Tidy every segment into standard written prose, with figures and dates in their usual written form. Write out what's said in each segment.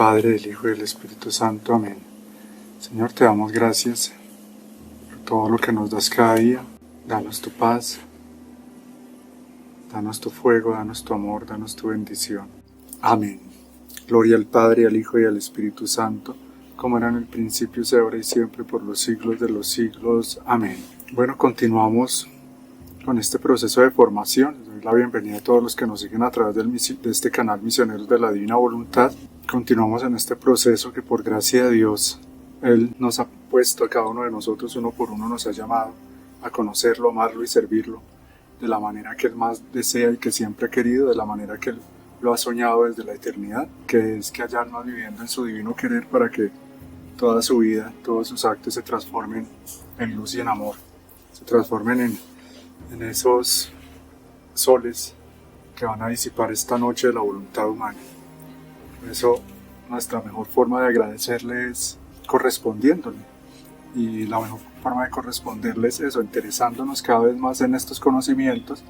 Padre, del Hijo y del Espíritu Santo. Amén. Señor, te damos gracias por todo lo que nos das cada día. Danos tu paz, danos tu fuego, danos tu amor, danos tu bendición. Amén. Gloria al Padre, al Hijo y al Espíritu Santo, como era en el principio, es ahora y siempre, por los siglos de los siglos. Amén. Bueno, continuamos con este proceso de formación. Les doy la bienvenida a todos los que nos siguen a través de este canal Misioneros de la Divina Voluntad. Continuamos en este proceso que por gracia de Dios Él nos ha puesto a cada uno de nosotros, uno por uno nos ha llamado a conocerlo, amarlo y servirlo de la manera que Él más desea y que siempre ha querido, de la manera que Él lo ha soñado desde la eternidad, que es que hallarnos viviendo en su divino querer para que toda su vida, todos sus actos se transformen en luz y en amor, se transformen en esos soles que van a disipar esta noche de la voluntad humana. Por eso nuestra mejor forma de agradecerle es correspondiéndole, y la mejor forma de corresponderle es eso, interesándonos cada vez más en estos conocimientos,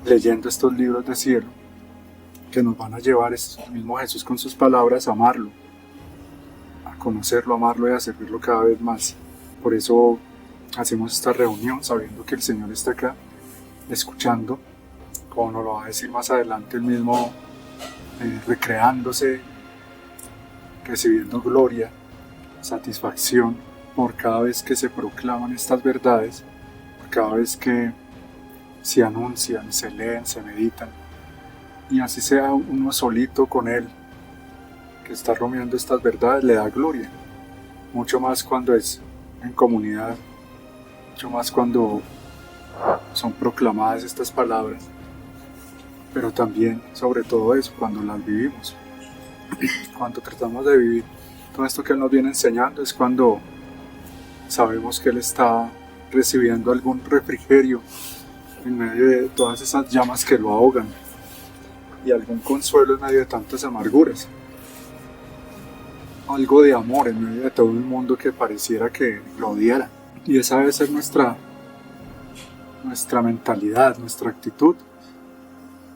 leyendo estos libros de cielo que nos van a llevar, el mismo Jesús con sus palabras, a amarlo, a conocerlo, a amarlo y a servirlo cada vez más. Por eso hacemos esta reunión sabiendo que el Señor está acá escuchando, como nos lo va a decir más adelante el mismo, recreándose, recibiendo gloria, satisfacción por cada vez que se proclaman estas verdades, por cada vez que se anuncian, se leen, se meditan, y así sea uno solito con Él que está rumiando estas verdades, le da gloria, mucho más cuando es en comunidad, mucho más cuando son proclamadas estas palabras, pero también, sobre todo eso, cuando las vivimos, cuando tratamos de vivir todo esto que Él nos viene enseñando, es cuando sabemos que Él está recibiendo algún refrigerio en medio de todas esas llamas que lo ahogan, y algún consuelo en medio de tantas amarguras, algo de amor en medio de todo un mundo que pareciera que lo odiara. Y esa debe ser nuestra mentalidad, nuestra actitud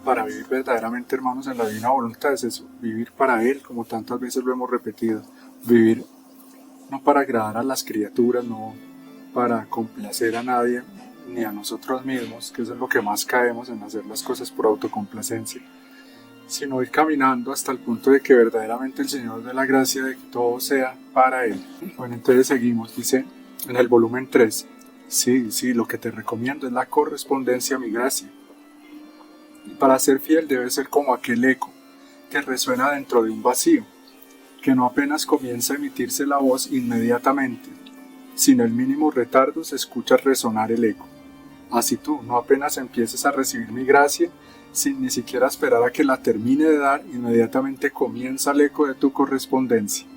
para vivir verdaderamente, hermanos, en la divina voluntad. Es eso, vivir para Él, como tantas veces lo hemos repetido, vivir no para agradar a las criaturas, no para complacer a nadie ni a nosotros mismos, que eso es lo que más caemos, en hacer las cosas por autocomplacencia, sino ir caminando hasta el punto de que verdaderamente el Señor dé la gracia de que todo sea para Él. Bueno, entonces seguimos, dice en el volumen 3, sí, lo que te recomiendo es la correspondencia a mi gracia. Y para ser fiel debe ser como aquel eco que resuena dentro de un vacío, que no apenas comienza a emitirse la voz inmediatamente, sin el mínimo retardo se escucha resonar el eco. Así tú, no apenas empieces a recibir mi gracia, sin ni siquiera esperar a que la termine de dar, inmediatamente comienza el eco de tu correspondencia.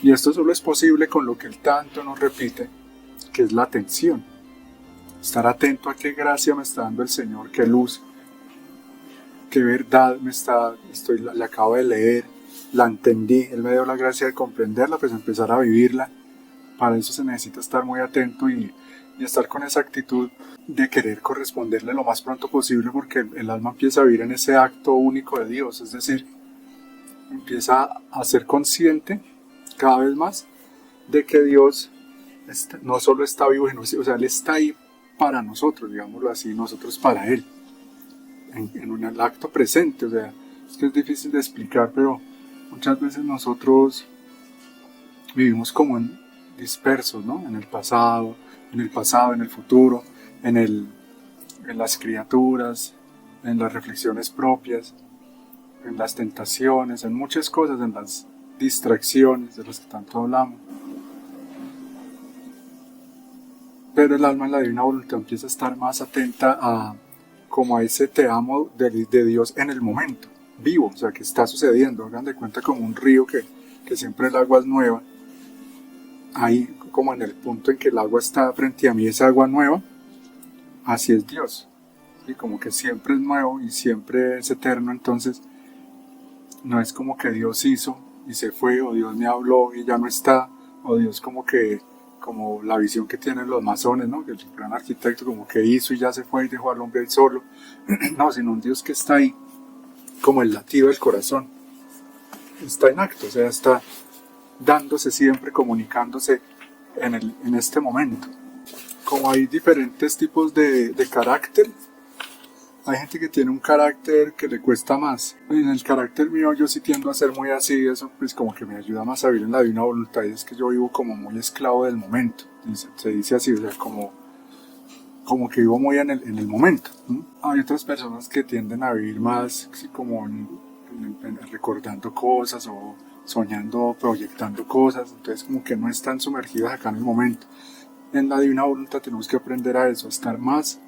Y esto solo es posible con lo que Él tanto nos repite, que es la atención. Estar atento a qué gracia me está dando el Señor, qué luz, qué verdad la acabo de leer, la entendí, Él me dio la gracia de comprenderla, pues empezar a vivirla. Para eso se necesita estar muy atento y estar con esa actitud de querer corresponderle lo más pronto posible, porque el alma empieza a vivir en ese acto único de Dios, es decir, empieza a ser consciente cada vez más de que Dios no solo está vivo, o sea, Él está ahí para nosotros, digámoslo así, nosotros para Él, en el acto presente. O sea, es que es difícil de explicar, pero muchas veces nosotros vivimos como dispersos, ¿no? En el pasado, en el futuro, en las criaturas, en las reflexiones propias, en las tentaciones, en muchas cosas, en las distracciones de las que tanto hablamos. Pero el alma en la divina voluntad empieza a estar más atenta a ese te amo de Dios en el momento, vivo, o sea, que está sucediendo. Hagan de cuenta como un río que siempre el agua es nueva. Ahí, como en el punto en que el agua está frente a mí, esa agua nueva, así es Dios. ¿Sí? Como que siempre es nuevo y siempre es eterno. Entonces, no es como que Dios hizo y se fue, o Dios me habló y ya no está, o Dios como la visión que tienen los masones, ¿no? Que el gran arquitecto como que hizo y ya se fue y dejó al hombre ahí solo. No, sino un Dios que está ahí, como el latido del corazón. está en acto, o sea, está dándose siempre, comunicándose en este momento. Como hay diferentes tipos de carácter, hay gente que tiene un carácter que le cuesta más. En el carácter mío yo sí tiendo a ser muy así, eso pues como que me ayuda más a vivir en la divina voluntad, y es que yo vivo como muy esclavo del momento, se dice así, o sea, como que vivo muy en el momento. Hay otras personas que tienden a vivir más así como recordando cosas o soñando, proyectando cosas, entonces como que no están sumergidas acá en el momento. En la divina voluntad tenemos que aprender a eso, a estar más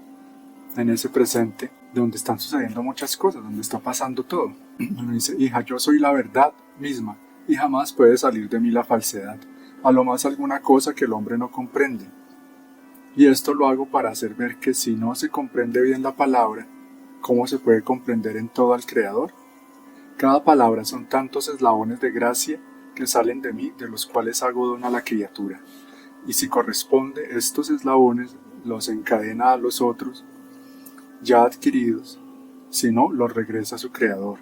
en ese presente donde están sucediendo muchas cosas, donde está pasando todo. Uno dice, hija, yo soy la verdad misma y jamás puede salir de mí la falsedad, a lo más alguna cosa que el hombre no comprende. Y esto lo hago para hacer ver que si no se comprende bien la palabra, ¿cómo se puede comprender en todo al Creador? Cada palabra son tantos eslabones de gracia que salen de mí, de los cuales hago don a la criatura. Y si corresponde, estos eslabones los encadena a los otros, ya adquiridos, si no, los regresa a su Creador.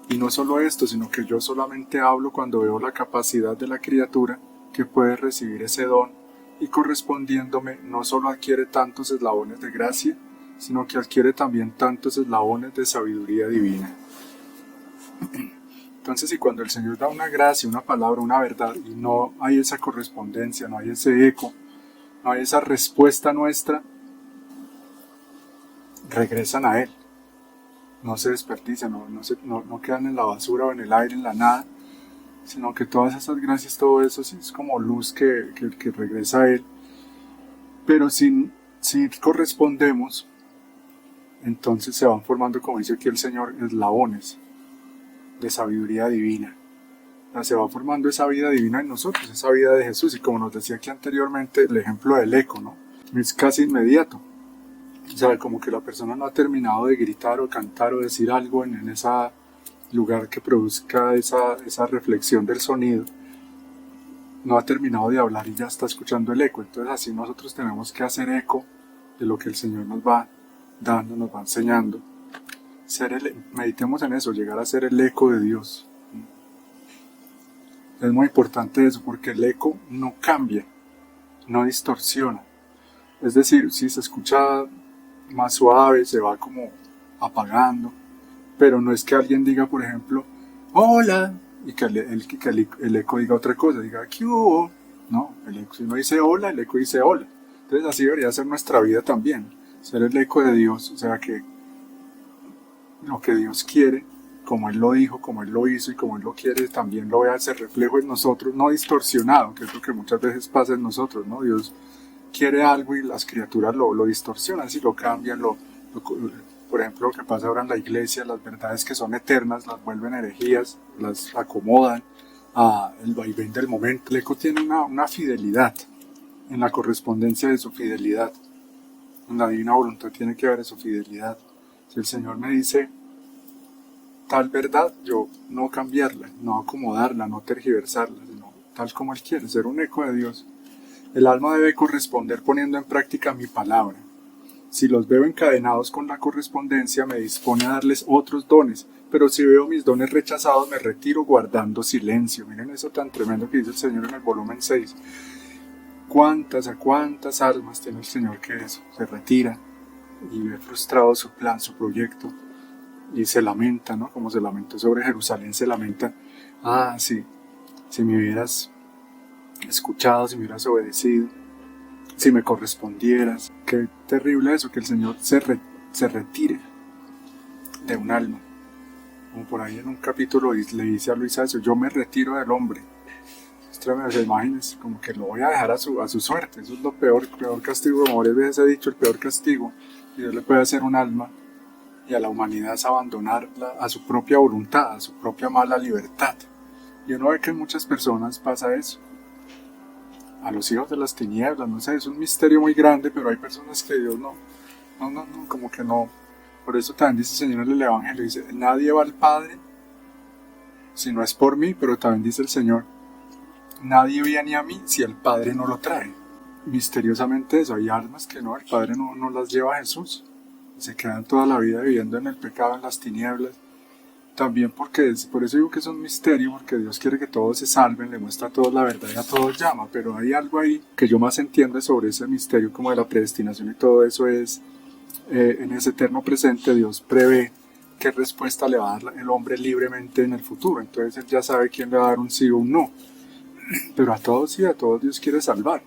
Y no solo esto, sino que yo solamente hablo cuando veo la capacidad de la criatura que puede recibir ese don, y correspondiéndome no solo adquiere tantos eslabones de gracia, sino que adquiere también tantos eslabones de sabiduría divina. Entonces, si cuando el Señor da una gracia, una palabra, una verdad, y no hay esa correspondencia, no hay ese eco, no hay esa respuesta nuestra, regresan a Él. No se desperdician, no quedan en la basura o en el aire, en la nada, sino que todas esas gracias, todo eso sí es como luz que regresa a Él. Pero si correspondemos, entonces se van formando, como dice aquí el Señor, eslabones de sabiduría divina. O sea, se va formando esa vida divina en nosotros, esa vida de Jesús. Y como nos decía aquí anteriormente, el ejemplo del eco, ¿no? Es casi inmediato. O sea, como que la persona no ha terminado de gritar o cantar o decir algo en ese lugar que produzca esa reflexión del sonido. No ha terminado de hablar y ya está escuchando el eco. Entonces así nosotros tenemos que hacer eco de lo que el Señor nos va dando, nos va enseñando. Meditemos en eso, llegar a ser el eco de Dios. Es muy importante eso, porque el eco no cambia, no distorsiona. Es decir, si se escucha más suave, se va como apagando, pero no es que alguien diga, por ejemplo, hola, y que el eco diga otra cosa, diga, ¿qué hubo? No, si uno dice hola, el eco dice hola. Entonces así debería ser nuestra vida también, ser el eco de Dios, o sea que lo que Dios quiere, como Él lo dijo, como Él lo hizo y como Él lo quiere, también lo vea ese reflejo en nosotros, no distorsionado, que es lo que muchas veces pasa en nosotros, ¿no? Dios quiere algo y las criaturas lo distorsionan, si lo cambian, por ejemplo, lo que pasa ahora en la iglesia, las verdades que son eternas las vuelven herejías, las acomodan al vaivén del momento. El eco tiene una fidelidad en la correspondencia de su fidelidad. En la divina voluntad tiene que haber su fidelidad. Si el Señor me dice tal verdad, yo no cambiarla, no acomodarla, no tergiversarla, sino tal como Él quiere, ser un eco de Dios. El alma debe corresponder poniendo en práctica mi palabra. Si los veo encadenados con la correspondencia, me dispone a darles otros dones, pero si veo mis dones rechazados, me retiro guardando silencio. Miren eso tan tremendo que dice el Señor en el volumen 6. ¿Cuántas almas tiene el Señor que eso? Se retira y ve frustrado su plan, su proyecto, y se lamenta, ¿no? Como se lamentó sobre Jerusalén, se lamenta, sí, si me hubieras escuchado, si me hubieras obedecido, si me correspondieras. Qué terrible eso, que el Señor se retire de un alma. Como por ahí en un capítulo le dice a Luis Acio, yo me retiro del hombre. Es tremendo, imagínense, como que lo voy a dejar a su suerte. Eso es lo peor castigo, como varias veces he dicho, el peor castigo que Dios le puede hacer a un alma y a la humanidad es abandonarla a su propia voluntad, a su propia mala libertad. Y uno ve que en muchas personas pasa eso. A los hijos de las tinieblas, no sé, es un misterio muy grande, pero hay personas que Dios no, como que no. Por eso también dice el Señor en el Evangelio, dice, nadie va al Padre si no es por mí, pero también dice el Señor, nadie viene a mí si el Padre no lo trae. Misteriosamente eso, hay almas que no, el Padre no las lleva a Jesús, se quedan toda la vida viviendo en el pecado, en las tinieblas, También por eso digo que es un misterio, porque Dios quiere que todos se salven, le muestra a todos la verdad y a todos llama, pero hay algo ahí que yo más entiendo sobre ese misterio como de la predestinación y todo eso es, en ese eterno presente Dios prevé qué respuesta le va a dar el hombre libremente en el futuro, entonces Él ya sabe quién le va a dar un sí o un no, pero a todos sí, a todos Dios quiere salvar.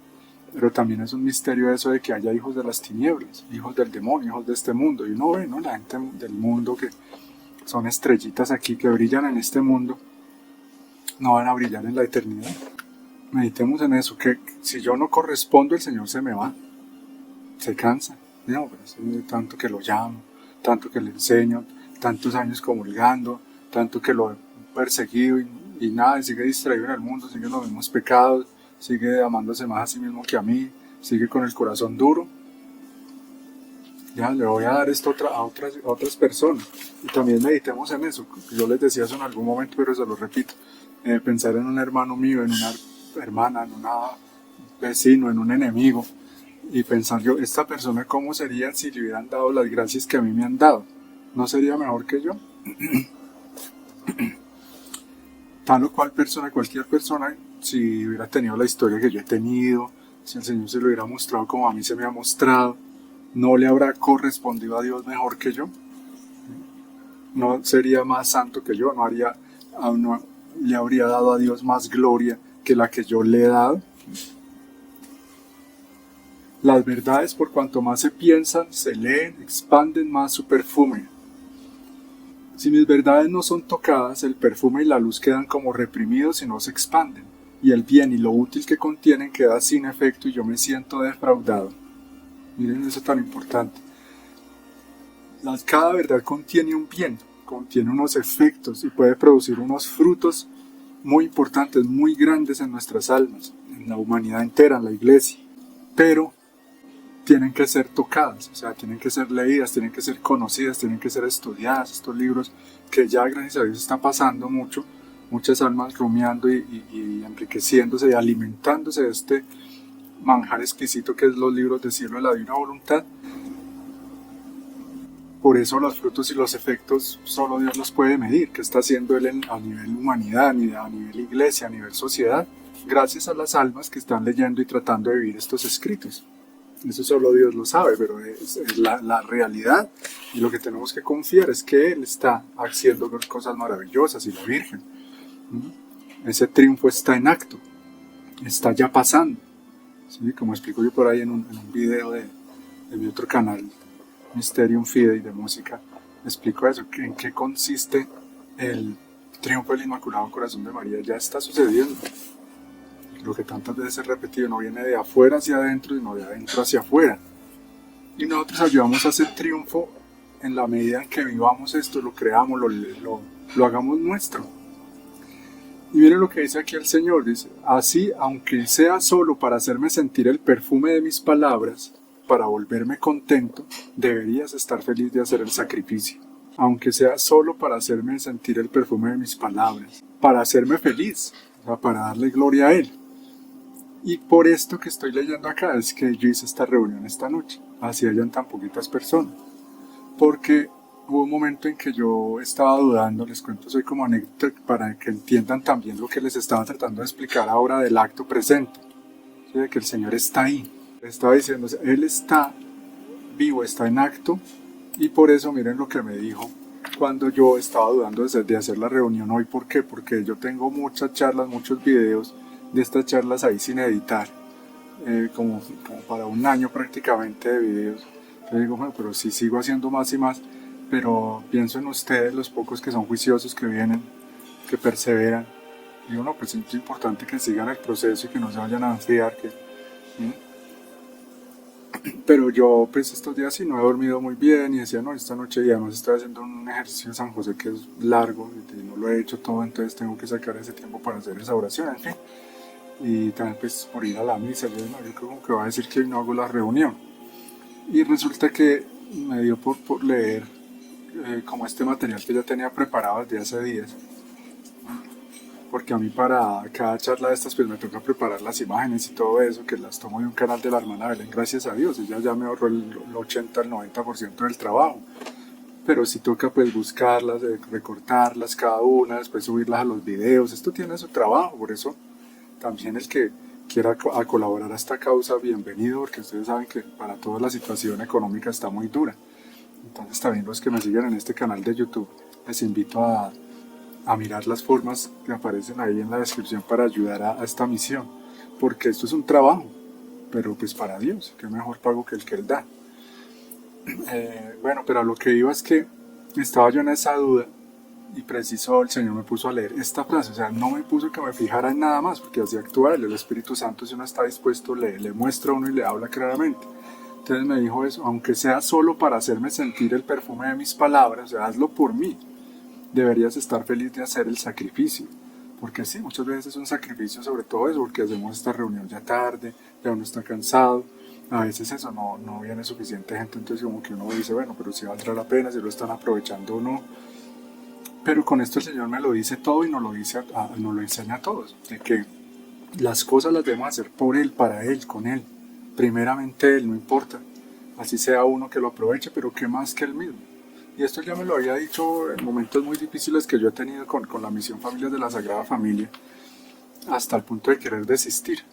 Pero también es un misterio eso de que haya hijos de las tinieblas, hijos del demonio, hijos de este mundo. Y uno ve, ¿no? La gente del mundo que son estrellitas aquí que brillan en este mundo, no van a brillar en la eternidad. Meditemos en eso, que si yo no correspondo, el Señor se me va, se cansa. No, pero es tanto que lo llamo, tanto que le enseño, tantos años comulgando, tanto que lo he perseguido y nada, y sigue distraído en el mundo, sigue en los mismos pecados, sigue amándose más a sí mismo que a mí, sigue con el corazón duro. Ya le voy a dar esto a otras personas. Y también meditemos en eso. Yo les decía eso en algún momento, pero se lo repito. Pensar en un hermano mío, en una hermana, en un vecino, en un enemigo. Y pensar yo, esta persona cómo sería si le hubieran dado las gracias que a mí me han dado. ¿No sería mejor que yo? Tal o cual persona, cualquier persona, si hubiera tenido la historia que yo he tenido, si el Señor se lo hubiera mostrado como a mí se me ha mostrado, ¿no le habrá correspondido a Dios mejor que yo? ¿No sería más santo que yo? ¿No le habría dado a Dios más gloria que la que yo le he dado? Las verdades, por cuanto más se piensan, se leen, expanden más su perfume. Si mis verdades no son tocadas, el perfume y la luz quedan como reprimidos y no se expanden, y el bien y lo útil que contienen queda sin efecto y yo me siento defraudado. Miren eso tan importante. Cada verdad contiene un bien, contiene unos efectos y puede producir unos frutos muy importantes, muy grandes en nuestras almas, en la humanidad entera, en la iglesia. Pero tienen que ser tocadas, o sea, tienen que ser leídas, tienen que ser conocidas, tienen que ser estudiadas. Estos libros que ya, gracias a Dios, están pasando muchas almas rumiando y enriqueciéndose y alimentándose de este manjar exquisito que es los libros del cielo de la divina voluntad. Por eso los frutos y los efectos solo Dios los puede medir. ¿Qué está haciendo Él a nivel humanidad, a nivel iglesia, a nivel sociedad? Gracias a las almas que están leyendo y tratando de vivir estos escritos. Eso solo Dios lo sabe, pero es la realidad. Y lo que tenemos que confiar es que Él está haciendo cosas maravillosas y la Virgen. Ese triunfo está en acto, está ya pasando. ¿Sí? Como explico yo por ahí en un video de mi otro canal, Mysterium Fidei, de música, explico eso, en qué consiste el triunfo del Inmaculado Corazón de María. Ya está sucediendo. Lo que tantas veces he repetido, no viene de afuera hacia adentro, sino de adentro hacia afuera. Y nosotros ayudamos a ese triunfo en la medida en que vivamos esto, lo creamos, lo hagamos nuestro. Y miren lo que dice aquí el Señor, dice: así, aunque sea solo para hacerme sentir el perfume de mis palabras, para volverme contento, deberías estar feliz de hacer el sacrificio. Aunque sea solo para hacerme sentir el perfume de mis palabras, para hacerme feliz, o sea, para darle gloria a Él. Y por esto que estoy leyendo acá es que yo hice esta reunión esta noche, así hayan tan poquitas personas. Porque hubo un momento en que yo estaba dudando, les cuento, soy como anécdota para que entiendan también lo que les estaba tratando de explicar ahora del acto presente, ¿sí? De que el Señor está ahí. Les estaba diciendo, Él está vivo, está en acto, y por eso miren lo que me dijo cuando yo estaba dudando de hacer la reunión hoy. ¿Por qué? Porque yo tengo muchas charlas, muchos videos de estas charlas ahí sin editar, como para un año prácticamente de videos. Yo digo, bueno, pero si sigo haciendo más y más, pero pienso en ustedes, los pocos que son juiciosos, que vienen, que perseveran. Digo, no, pues es importante que sigan el proceso y que no se vayan a enfriar. Pero yo, pues estos días sí no he dormido muy bien y decía, no, esta noche ya no estoy haciendo un ejercicio de San José que es largo y no lo he hecho todo, entonces tengo que sacar ese tiempo para hacer esa oración, en fin. Y también pues por ir a la misa, yo creo que va a decir que hoy no hago la reunión. Y resulta que me dio por leer como este material que ya tenía preparado desde hace días, porque a mí para cada charla de estas pues me toca preparar las imágenes y todo eso, que las tomo de un canal de la hermana Belén, gracias a Dios, ella ya me ahorró el 80 al 90% del trabajo, pero sí toca pues buscarlas, recortarlas cada una, después subirlas a los videos. Esto tiene su trabajo, por eso también el que quiera colaborar a esta causa, bienvenido, porque ustedes saben que para todos la situación económica está muy dura. Entonces también los que me siguen en este canal de YouTube, les invito a mirar las formas que aparecen ahí en la descripción para ayudar a esta misión, porque esto es un trabajo, pero pues para Dios, qué mejor pago que el que Él da. Bueno, pero a lo que iba es que estaba yo en esa duda y preciso el Señor me puso a leer esta frase, o sea, no me puso que me fijara en nada más, porque así actúa Él, el Espíritu Santo, si uno está dispuesto, le muestra a uno y le habla claramente. Entonces me dijo eso, aunque sea solo para hacerme sentir el perfume de mis palabras, o sea, hazlo por mí, deberías estar feliz de hacer el sacrificio, porque sí, muchas veces es un sacrificio, sobre todo eso, porque hacemos esta reunión ya tarde, ya uno está cansado, a veces eso no viene suficiente gente, entonces como que uno dice, bueno, pero si valdrá la pena, si lo están aprovechando o no. Pero con esto el Señor me lo dice todo y nos lo enseña a todos, de que las cosas las debemos hacer por Él, para Él, con Él. Primeramente Él, no importa, así sea uno que lo aproveche, pero qué más que Él mismo. Y esto ya me lo había dicho en momentos muy difíciles que yo he tenido con la misión Familias de la Sagrada Familia, hasta el punto de querer desistir,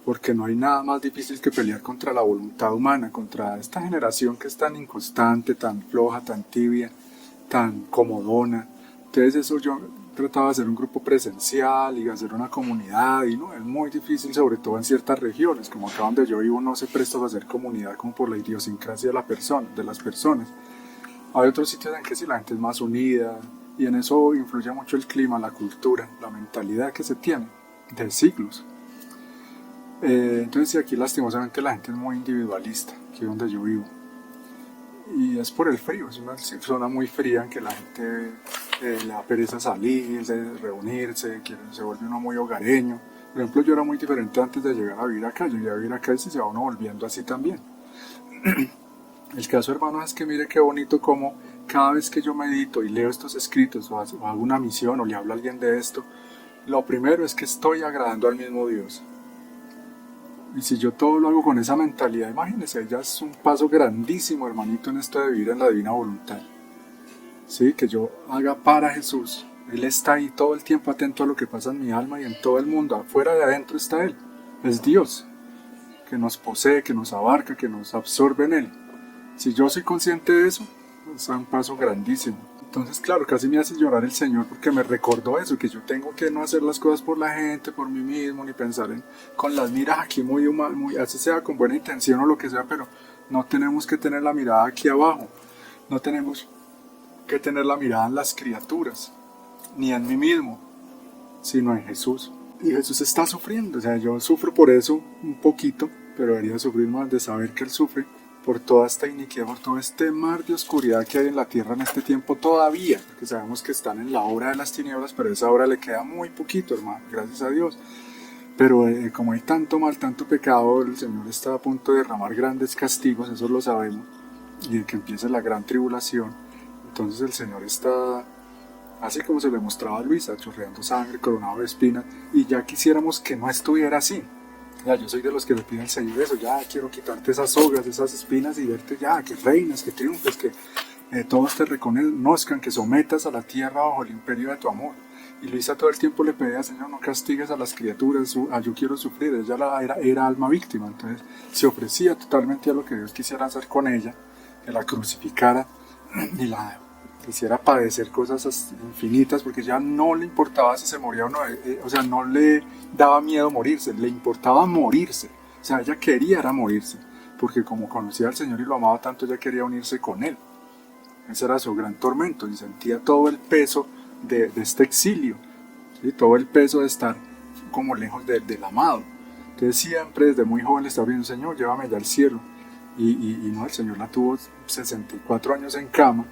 porque no hay nada más difícil que pelear contra la voluntad humana, contra esta generación que es tan inconstante, tan floja, tan tibia, tan comodona. Entonces eso yo trataba de hacer un grupo presencial y hacer una comunidad, y no, es muy difícil, sobre todo en ciertas regiones, como acá donde yo vivo no se presta a hacer comunidad como por la idiosincrasia de las personas. Hay otros sitios en que sí la gente es más unida, y en eso influye mucho el clima, la cultura, la mentalidad que se tiene de siglos. Entonces sí, aquí lastimosamente la gente es muy individualista, aquí donde yo vivo. Y es por el frío, es una zona muy fría en que la gente le da pereza salir, reunirse, se vuelve uno muy hogareño. Por ejemplo, yo era muy diferente antes de llegar a vivir acá, yo llegué a vivir acá y se va uno volviendo así también. El caso, hermanos, es que mire qué bonito como cada vez que yo medito y leo estos escritos o hago una misión o le hablo a alguien de esto, lo primero es que estoy agradando al mismo Dios. Y si yo todo lo hago con esa mentalidad, imagínense, ya es un paso grandísimo, hermanito, en esto de vivir en la divina voluntad. Sí, que yo haga para Jesús. Él está ahí todo el tiempo atento a lo que pasa en mi alma y en todo el mundo. Afuera de adentro está Él. Es Dios, que nos posee, que nos abarca, que nos absorbe en Él. Si yo soy consciente de eso, es un paso grandísimo. Entonces, claro, casi me hace llorar el Señor porque me recordó eso, que yo tengo que no hacer las cosas por la gente, por mí mismo, ni pensar con las miras aquí muy así sea con buena intención o lo que sea, pero no tenemos que tener la mirada aquí abajo, no tenemos que tener la mirada en las criaturas, ni en mí mismo, sino en Jesús. Y Jesús está sufriendo, o sea, yo sufro por eso un poquito, pero debería sufrir más de saber que Él sufre por toda esta iniquidad, por todo este mar de oscuridad que hay en la tierra en este tiempo todavía, porque sabemos que están en la hora de las tinieblas, pero esa hora le queda muy poquito, hermano, gracias a Dios. Pero como hay tanto mal, tanto pecado, el Señor está a punto de derramar grandes castigos, eso lo sabemos, y de que empiece la gran tribulación. Entonces el Señor está, así como se le mostraba a Luisa, chorreando sangre, coronado de espinas, y ya quisiéramos que no estuviera así. Ya, yo soy de los que le piden al Señor eso, ya quiero quitarte esas sogas, esas espinas y verte ya, que reines, que triunfes, que todos te reconozcan, que sometas a la tierra bajo el imperio de tu amor. Y Luisa todo el tiempo le pedía, Señor, no castigues a las criaturas, yo quiero sufrir. Ella era alma víctima, entonces se ofrecía totalmente a lo que Dios quisiera hacer con ella, que la crucificara y la quisiera padecer cosas infinitas, porque ya no le importaba si se moría o no, o sea, no le daba miedo morirse, le importaba morirse, o sea, ella quería era morirse, porque como conocía al Señor y lo amaba tanto, ella quería unirse con Él. Ese era su gran tormento, y sentía todo el peso de este exilio, ¿sí? Todo el peso de estar como lejos del amado. Entonces siempre desde muy joven le estaba pidiendo, Señor, llévame ya al cielo, y no, el Señor la tuvo 64 años en cama,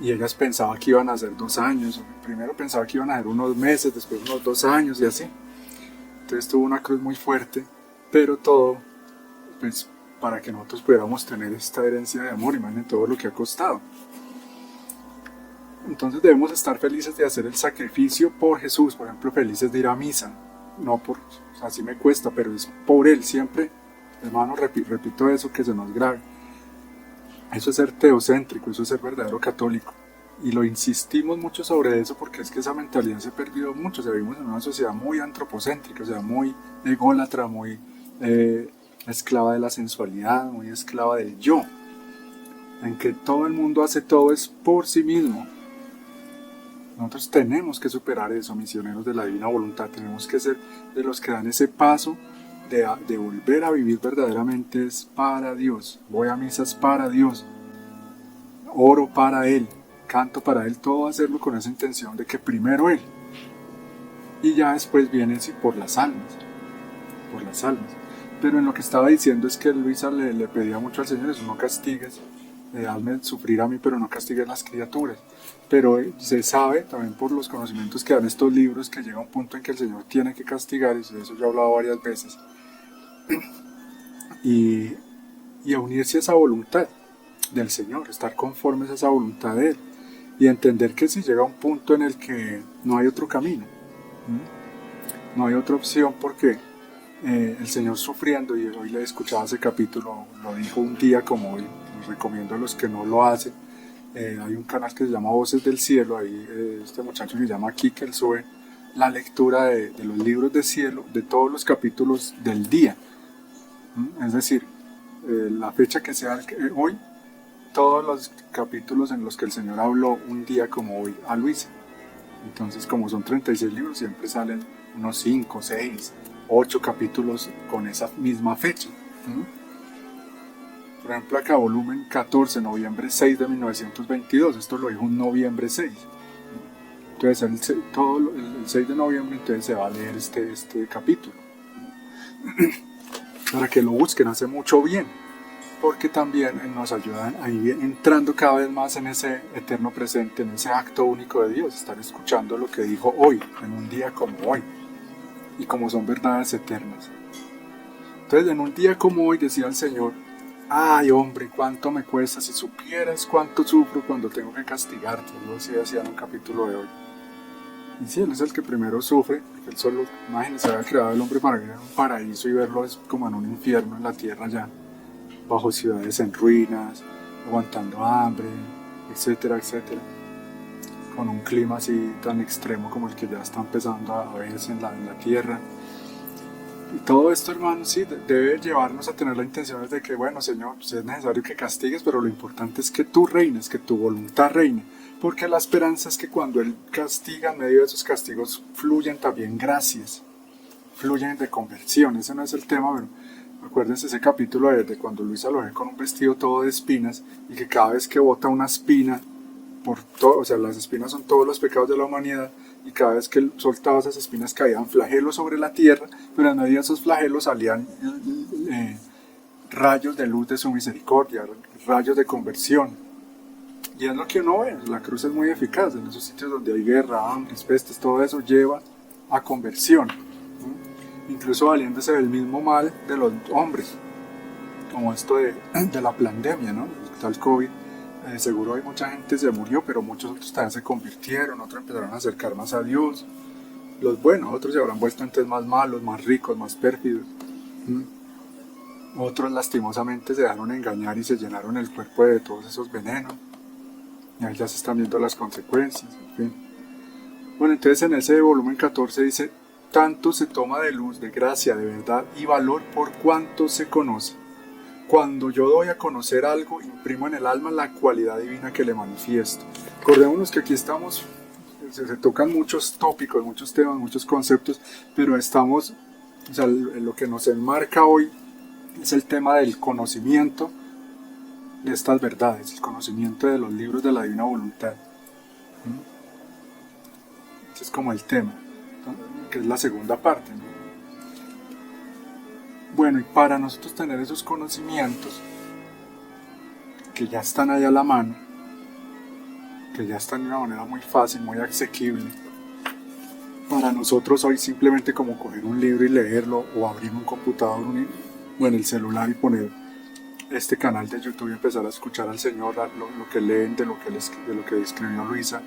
y ellas pensaban que iban a ser 2 años, primero pensaba que iban a ser unos meses, después unos 2 años y así. Entonces tuvo una cruz muy fuerte, pero todo pues para que nosotros pudiéramos tener esta herencia de amor, imaginen todo lo que ha costado. Entonces debemos estar felices de hacer el sacrificio por Jesús, por ejemplo, felices de ir a misa, no por, o sea, sí me cuesta, pero es por Él siempre, hermano, repito eso, que se nos grabe. Eso es ser teocéntrico, eso es ser verdadero católico. Y lo insistimos mucho sobre eso porque es que esa mentalidad se ha perdido mucho. O sea, vivimos en una sociedad muy antropocéntrica, o sea, muy ególatra, muy esclava de la sensualidad, muy esclava del yo, en que todo el mundo hace todo es por sí mismo. Nosotros tenemos que superar eso, misioneros de la divina voluntad. Tenemos que ser de los que dan ese paso de volver a vivir verdaderamente es para Dios. Voy a misas para Dios, oro para Él, canto para Él, todo hacerlo con esa intención de que primero Él. Y ya después viene sí, por las almas. Pero en lo que estaba diciendo es que Luisa le pedía mucho al Señor, eso, no castigues, hazme sufrir a mí, pero no castigues las criaturas. Pero se sabe también por los conocimientos que dan estos libros que llega un punto en que el Señor tiene que castigar, y de eso yo he hablado varias veces, y a unirse a esa voluntad del Señor, estar conformes a esa voluntad de Él, y entender que si llega un punto en el que no hay otro camino, no hay otra opción, porque el Señor sufriendo, y hoy le escuchaba ese capítulo, lo dijo un día como hoy, los recomiendo a los que no lo hacen. Hay un canal que se llama Voces del Cielo, ahí este muchacho que se llama Kike, él sube la lectura de los libros de cielo, de todos los capítulos del día. Es decir, la fecha que sea hoy, todos los capítulos en los que el Señor habló un día como hoy a Luisa. Entonces, como son 36 libros, siempre salen unos 5, 6, 8 capítulos con esa misma fecha. Por ejemplo, acá volumen 14, noviembre 6 de 1922. Esto lo dijo un noviembre 6. Entonces, el 6 de noviembre entonces se va a leer este capítulo. Para que lo busquen, hace mucho bien. Porque también nos ayudan a ir entrando cada vez más en ese eterno presente, en ese acto único de Dios. Estar escuchando lo que dijo hoy, en un día como hoy. Y como son verdades eternas. Entonces, en un día como hoy, decía el Señor, ay hombre, cuánto me cuesta, si supieras cuánto sufro cuando tengo que castigarte. Yo sí decía en un capítulo de hoy. Y sí, Él es el que primero sufre, porque Él solo, imagínense, había creado al hombre para vivir en un paraíso y verlo es como en un infierno en la tierra ya, bajo ciudades en ruinas, aguantando hambre, etcétera, etcétera. Con un clima así tan extremo como el que ya está empezando a verse en la tierra. Y todo esto, hermanos, sí, debe llevarnos a tener la intención de que, bueno, Señor, pues es necesario que castigues, pero lo importante es que tú reines, que tu voluntad reine. Porque la esperanza es que cuando Él castiga, en medio de esos castigos, fluyen también gracias, fluyen de conversión. Ese no es el tema, pero acuérdense ese capítulo de cuando Luisa lo ve con un vestido todo de espinas, y que cada vez que bota una espina, o sea, las espinas son todos los pecados de la humanidad, y cada vez que él soltaba esas espinas caían flagelos sobre la tierra, pero en medio de esos flagelos salían rayos de luz de su misericordia, rayos de conversión. Y es lo que uno ve, la cruz es muy eficaz, en esos sitios donde hay guerra, hambre, pestes, todo eso lleva a conversión, incluso valiéndose del mismo mal de los hombres, como esto de la pandemia, ¿no? Tal COVID. Seguro hay mucha gente se murió, pero muchos otros también se convirtieron, otros empezaron a acercar más a Dios. Los buenos, otros se habrán vuelto entonces más malos, más ricos, más pérfidos. Otros lastimosamente se dejaron engañar y se llenaron el cuerpo de todos esos venenos. Y ahí ya se están viendo las consecuencias, en fin. Bueno, entonces en ese volumen 14 dice, tanto se toma de luz, de gracia, de verdad y valor por cuanto se conoce. Cuando yo doy a conocer algo, imprimo en el alma la cualidad divina que le manifiesto. Acordémonos que aquí estamos, se tocan muchos tópicos, muchos temas, muchos conceptos, pero estamos, o sea, lo que nos enmarca hoy es el tema del conocimiento de estas verdades, el conocimiento de los libros de la divina voluntad. Ese es como el tema, que es la segunda parte, ¿no? Bueno, y para nosotros tener esos conocimientos que ya están ahí a la mano, que ya están de una manera muy fácil, muy asequible, para nosotros hoy simplemente como coger un libro y leerlo, o abrir un computador o en el celular y poner este canal de YouTube y empezar a escuchar al Señor, lo que leen de lo que escribió Luisa.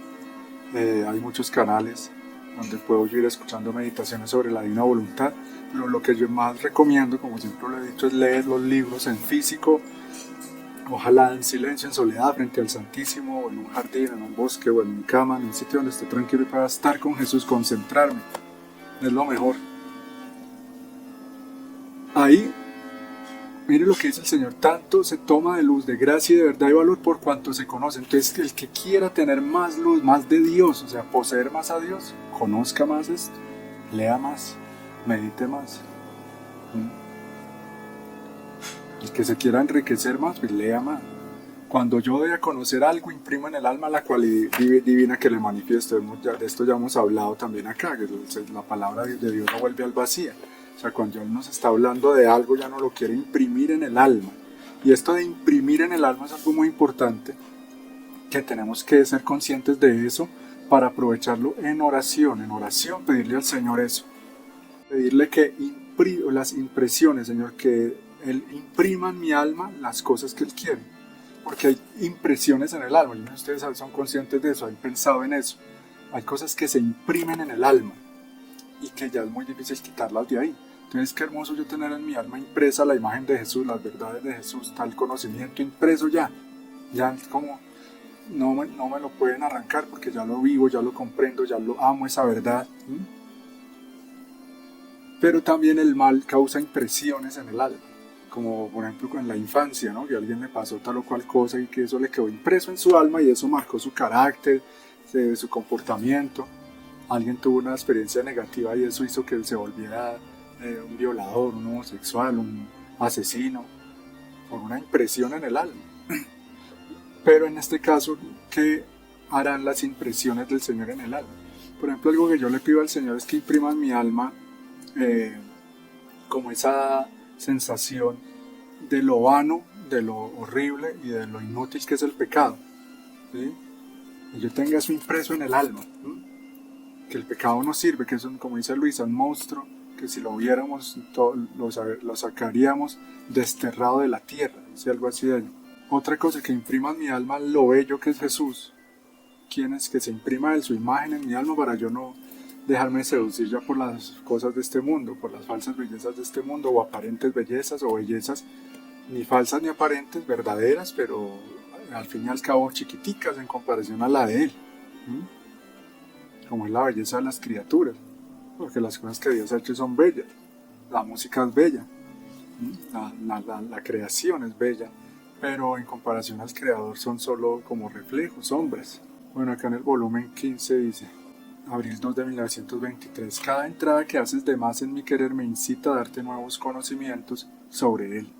Hay muchos canales donde puedo ir escuchando meditaciones sobre la divina voluntad, pero lo que yo más recomiendo, como siempre lo he dicho, es leer los libros en físico, Ojalá en silencio, en soledad, frente al Santísimo, o en un jardín, en un bosque, o en mi cama, en un sitio donde esté tranquilo y pueda estar con Jesús, concentrarme. Es lo mejor. Ahí, mire lo que dice el Señor, tanto se toma de luz, de gracia y de verdad y valor por cuanto se conoce. Entonces, el que quiera tener más luz, más de Dios, o sea, poseer más a Dios, conozca más esto, lea más, medite más. El que se quiera enriquecer más, pues lea más. Cuando yo doy a conocer algo, imprimo en el alma la cualidad divina que le manifiesto. De esto ya hemos hablado también acá, que la palabra de Dios no vuelve al vacío. O sea, cuando Él nos está hablando de algo, ya no lo quiere imprimir en el alma. Y esto de imprimir en el alma es algo muy importante, que tenemos que ser conscientes de eso para aprovecharlo en oración. En oración, pedirle al Señor eso. Pedirle que las impresiones, Señor, que Él imprima en mi alma las cosas que Él quiere. Porque hay impresiones en el alma, y ustedes son conscientes de eso, han pensado en eso. Hay cosas que se imprimen en el alma y que ya es muy difícil quitarlas de ahí. Entonces, qué hermoso yo tener en mi alma impresa la imagen de Jesús, las verdades de Jesús, tal conocimiento impreso ya. Ya es como, no me lo pueden arrancar porque ya lo vivo, ya lo comprendo, ya lo amo, esa verdad. Pero también el mal causa impresiones en el alma. Como por ejemplo en la infancia, ¿no? Que a alguien le pasó tal o cual cosa y que eso le quedó impreso en su alma y eso marcó su carácter, su comportamiento. Alguien tuvo una experiencia negativa y eso hizo que él se volviera un violador, un homosexual, un asesino, por una impresión en el alma. Pero en este caso, ¿qué harán las impresiones del Señor en el alma? Por ejemplo, algo que yo le pido al Señor es que imprima en mi alma como esa sensación de lo vano, de lo horrible y de lo inútil que es el pecado, ¿sí? Y yo tenga eso impreso en el alma, ¿sí? Que el pecado no sirve, que es como dice Luisa, un monstruo que si lo viéramos lo sacaríamos desterrado de la tierra, ¿sí? Algo así de ello. Otra cosa, que imprima en mi alma lo bello que es Jesús. ¿Quién es? Que se imprima su imagen en mi alma para yo no dejarme seducir ya por las cosas de este mundo, por las falsas bellezas de este mundo, o aparentes bellezas, o bellezas ni falsas ni aparentes, verdaderas, pero al fin y al cabo chiquiticas en comparación a la de Él. Como es la belleza de las criaturas, porque las cosas que Dios ha hecho son bellas, la música es bella, la creación es bella, pero en comparación al Creador son solo como reflejos, sombras. Bueno, acá en el volumen 15 dice: Abril 2 de 1923. Cada entrada que haces de más en mi querer me incita a darte nuevos conocimientos sobre Él,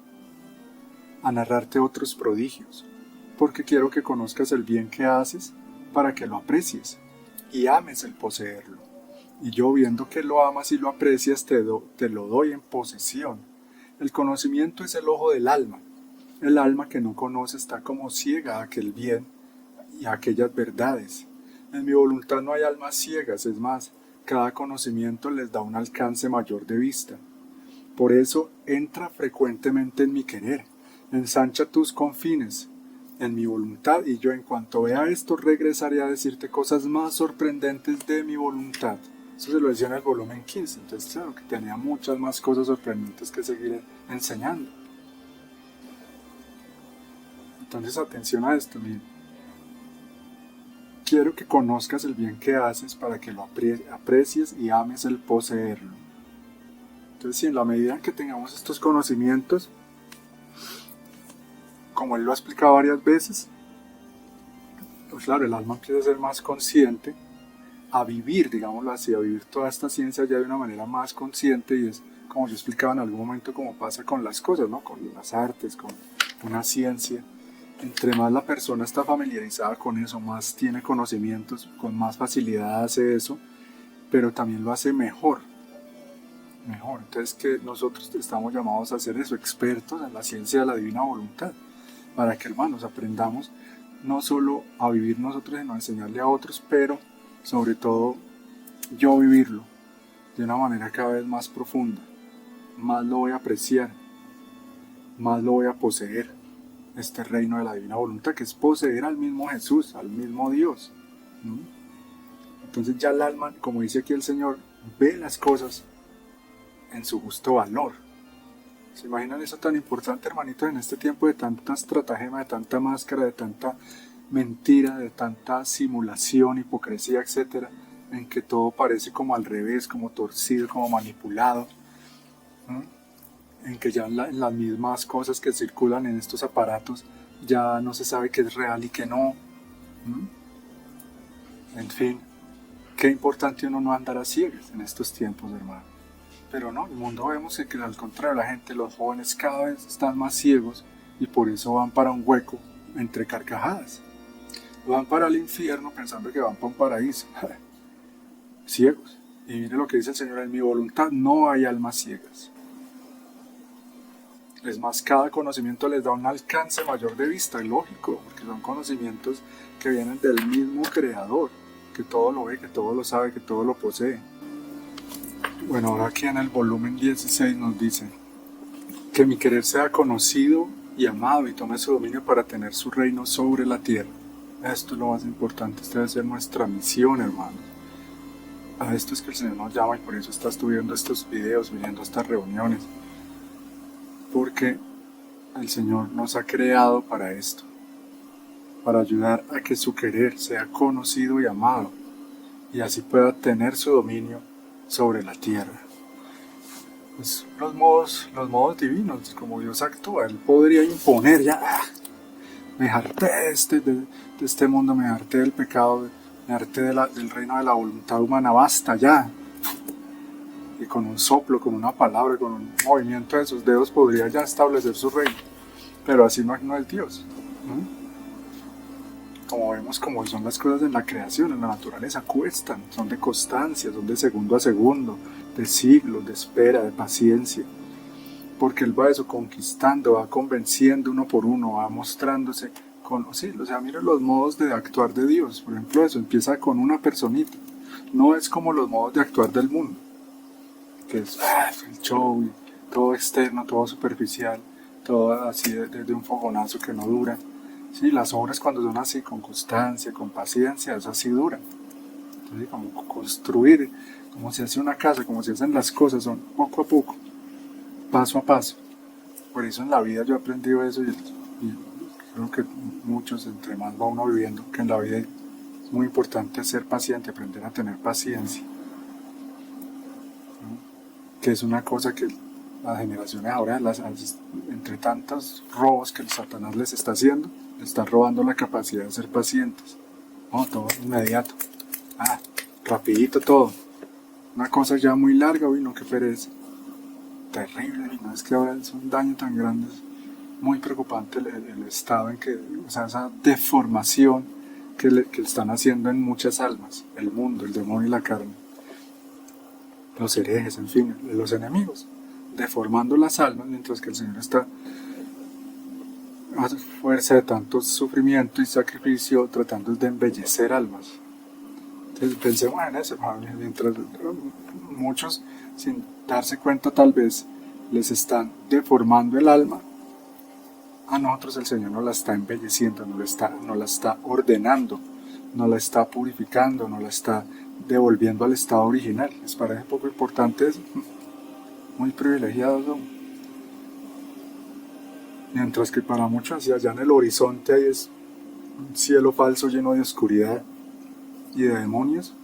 a narrarte otros prodigios, porque quiero que conozcas el bien que haces para que lo aprecies y ames el poseerlo. Y yo, viendo que lo amas y lo aprecias, te lo doy en posesión. El conocimiento es el ojo del alma. El alma que no conoce está como ciega a aquel bien y a aquellas verdades. En mi voluntad no hay almas ciegas, es más, cada conocimiento les da un alcance mayor de vista. Por eso entra frecuentemente en mi querer, ensancha tus confines, en mi voluntad, y yo en cuanto vea esto regresaré a decirte cosas más sorprendentes de mi voluntad. Eso se lo decía en el volumen 15, entonces claro que tenía muchas más cosas sorprendentes que seguir enseñando. Entonces atención a esto, miren. Quiero que conozcas el bien que haces para que lo aprecies y ames el poseerlo. Entonces, si en la medida en que tengamos estos conocimientos, como él lo ha explicado varias veces, pues claro, el alma empieza a ser más consciente, a vivir, digámoslo así, a vivir toda esta ciencia ya de una manera más consciente, y es como yo explicaba en algún momento, como pasa con las cosas, ¿no? Con las artes, con una ciencia. Entre más la persona está familiarizada con eso, más tiene conocimientos, con más facilidad hace eso, pero también lo hace mejor. Entonces, que nosotros estamos llamados a ser eso, expertos en la ciencia de la divina voluntad, para que, hermanos, aprendamos no solo a vivir nosotros, sino a enseñarle a otros, pero sobre todo yo vivirlo de una manera cada vez más profunda. Más lo voy a apreciar, más lo voy a poseer, este reino de la divina voluntad, que es poseer al mismo Jesús, al mismo Dios. Entonces ya el alma, como dice aquí el Señor, ve las cosas en su justo valor. ¿Se imaginan eso tan importante, hermanitos, en este tiempo de tanta estratagema, de tanta máscara, de tanta mentira, de tanta simulación, hipocresía, etcétera, en que todo parece como al revés, como torcido, como manipulado, en que ya en las mismas cosas que circulan en estos aparatos ya no se sabe qué es real y qué no. En fin, qué importante uno no andar a ciegas en estos tiempos, hermano. Pero no, el mundo vemos que al contrario, la gente, los jóvenes cada vez están más ciegos y por eso van para un hueco entre carcajadas. Van para el infierno pensando que van para un paraíso. Ciegos. Y mire lo que dice el Señor: en mi voluntad no hay almas ciegas. Es más, cada conocimiento les da un alcance mayor de vista, es lógico, porque son conocimientos que vienen del mismo Creador, que todo lo ve, que todo lo sabe, que todo lo posee. Bueno, ahora aquí en el volumen 16 nos dice: que mi querer sea conocido y amado y tome su dominio para tener su reino sobre la tierra. Esto es lo más importante, esta debe ser nuestra misión, hermanos. A esto es que el Señor nos llama y por eso estás viendo estos videos, viniendo a estas reuniones. Porque el Señor nos ha creado para esto, para ayudar a que su querer sea conocido y amado, y así pueda tener su dominio sobre la tierra. Pues los modos divinos, como Dios actúa, Él podría imponer ya, me harté de este mundo, me harté del pecado, me harté del reino de la voluntad humana, basta ya. Y con un soplo, con una palabra, con un movimiento de sus dedos podría ya establecer su reino. Pero así no es Dios. Como vemos como son las cosas en la creación, en la naturaleza, cuestan, son de constancia, son de segundo a segundo, de siglos, de espera, de paciencia. Porque Él va eso conquistando, va convenciendo uno por uno, va mostrándose miren los modos de actuar de Dios. Por ejemplo, eso empieza con una personita. No es como los modos de actuar del mundo, que es el show, y todo externo, todo superficial, todo así de un fogonazo que no dura. Sí, las obras cuando son así, con constancia, con paciencia, eso así dura. Entonces, como construir, como se hace una casa, como se hacen las cosas, son poco a poco, paso a paso. Por eso en la vida yo he aprendido eso y creo que muchos, entre más va uno viviendo, que en la vida es muy importante ser paciente, aprender a tener paciencia. Que es una cosa que las generaciones ahora, entre tantos robos que el Satanás les está haciendo, les están robando la capacidad de ser pacientes. Todo inmediato. Rapidito todo. Una cosa ya muy larga, no, qué pereza. Terrible, no es que ahora es un daño tan grande. Es muy preocupante el estado en que, esa deformación que están haciendo en muchas almas, el mundo, el demonio y la carne. Los herejes, en fin, los enemigos, deformando las almas, mientras que el Señor está a fuerza de tanto sufrimiento y sacrificio tratando de embellecer almas. Entonces pensemos en eso, mientras muchos, sin darse cuenta tal vez, les están deformando el alma, a nosotros el Señor nos la está embelleciendo, nos la está ordenando, nos la está purificando, nos la está devolviendo al estado original. ¿Les parece poco importante eso? Muy privilegiados somos. Mientras que para muchos hacia allá en el horizonte ahí es un cielo falso lleno de oscuridad y de demonios,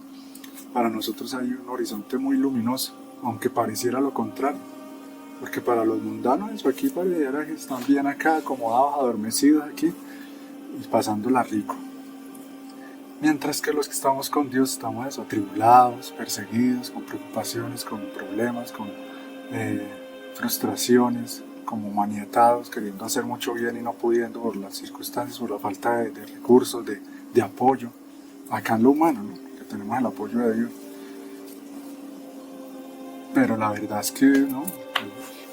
para nosotros hay un horizonte muy luminoso, aunque pareciera lo contrario. Porque para los mundanos eso aquí pareciera que están bien acá, acomodados, adormecidos aquí y pasándola rico. Mientras que los que estamos con Dios estamos atribulados, perseguidos, con preocupaciones, con problemas, con frustraciones, como maniatados, queriendo hacer mucho bien y no pudiendo por las circunstancias, por la falta de recursos, de apoyo. Acá en lo humano, que tenemos el apoyo de Dios. Pero la verdad es que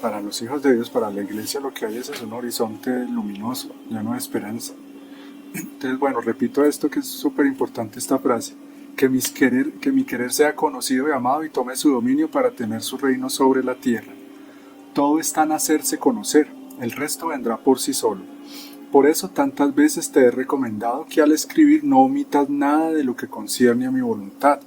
para los hijos de Dios, para la iglesia, lo que hay es un horizonte luminoso, lleno de esperanza. Entonces, repito esto que es súper importante, esta frase: que mi querer sea conocido y amado y tome su dominio para tener su reino sobre la tierra. Todo está en hacerse conocer, el resto vendrá por sí solo. Por eso tantas veces te he recomendado que al escribir no omitas nada de lo que concierne a mi voluntad,